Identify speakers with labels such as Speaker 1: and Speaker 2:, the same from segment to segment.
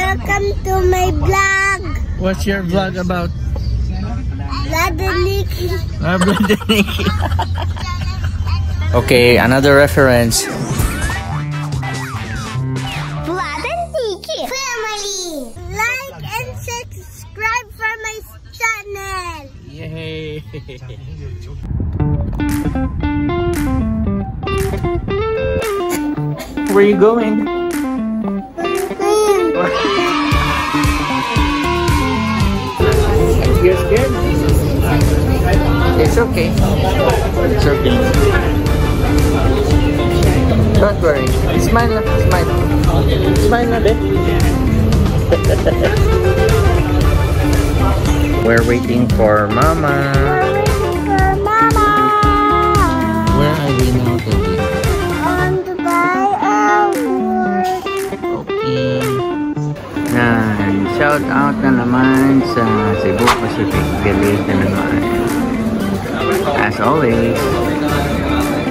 Speaker 1: Welcome to my vlog.
Speaker 2: What's your vlog about?
Speaker 1: Vlad and Nikki.
Speaker 2: Vlad and Nikki. Okay, another reference.
Speaker 1: Vlad and Nikki family. Like and subscribe for my channel.
Speaker 2: Yay! Where are you going? You're scared? It's okay. It's okay. Don't worry. Smile na. Smile. Smile na, babe. We're waiting for Mama.
Speaker 1: We're waiting for Mama.
Speaker 2: Where are we now, Toby?
Speaker 1: On Dubai Airport.
Speaker 2: Okay. Yan. Shout out na naman sa Cebu Pacific. Galit na naman. As always.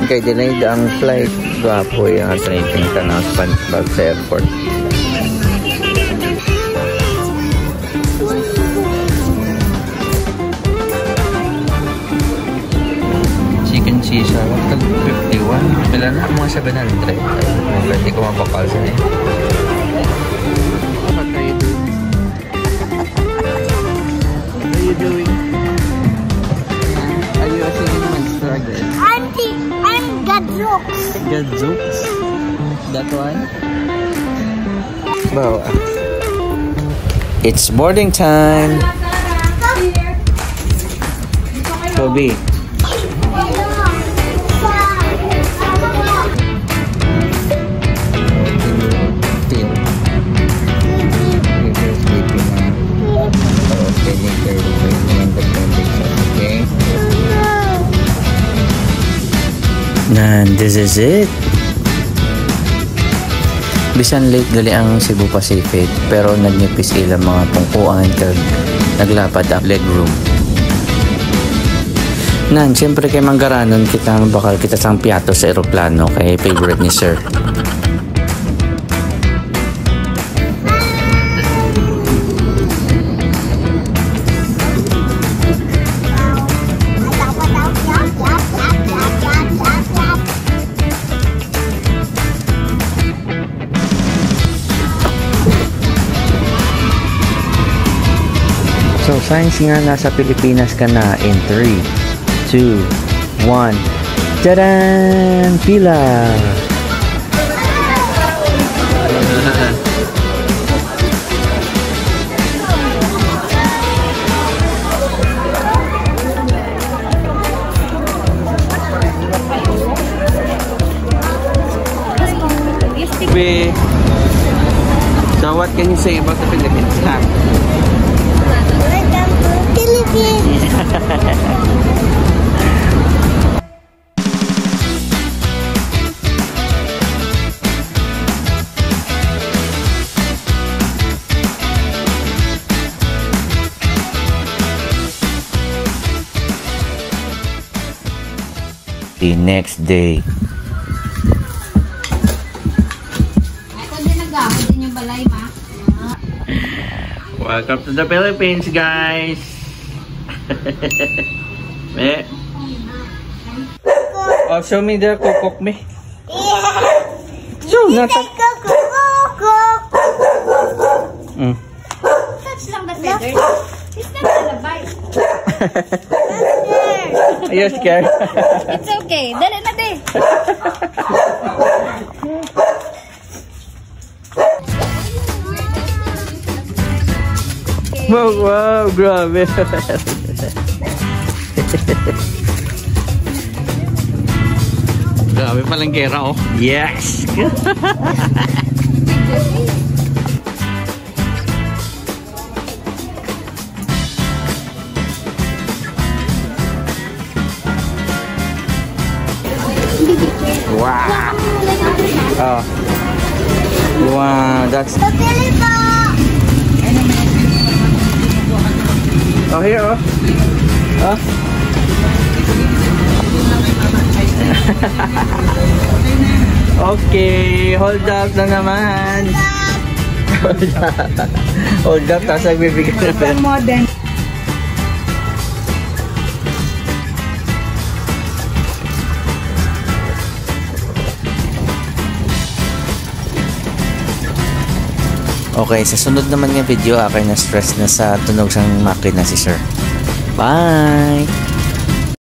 Speaker 2: Okay, delayed ang flight. Gwapo yung ating tanaw SpongeBob sa airport. Chicken Caesar. Tag 51. Pila na mga 700. Hindi ko mapakal sa niya. What are you doing? What are you doing? Are you singing Monster again?
Speaker 1: I'm Gadzooks.
Speaker 2: Gadzooks? That one? Wow. It's boarding time. Toby. And this is it. Bisan late gali ang Cebu Pacific pero nagnipis sila mga pungkuan kag naglapad ang legroom. Nan, siyempre kay manggaranon kita bakal kita sang piato sa eroplano kay favorite ni Sir. So, signs nga nasa Pilipinas ka na in 3, 2, 1. Tadaan! Pila! So, what can you say about the Philippines?
Speaker 1: Welcome to Philippines.
Speaker 2: The next day. Welcome to the Philippines, guys. Oh, show me the cook me. So, nasa.
Speaker 1: Touch lang the feather. It's not gonna bite.
Speaker 2: Are you scared?
Speaker 1: It's okay. Dali na din.
Speaker 2: Wow, wow, grabe. Grabe palang kera, oh. Yes! Wow! Oh. Wow, that's... Oh, here, oh. Oh. Okay, hold up na naman. Hold up, tapos nagbibigay na pera.
Speaker 3: Modern.
Speaker 2: Okay, sa sunod naman ng video, ako na stress na sa tunog sang makina si sir. Bye!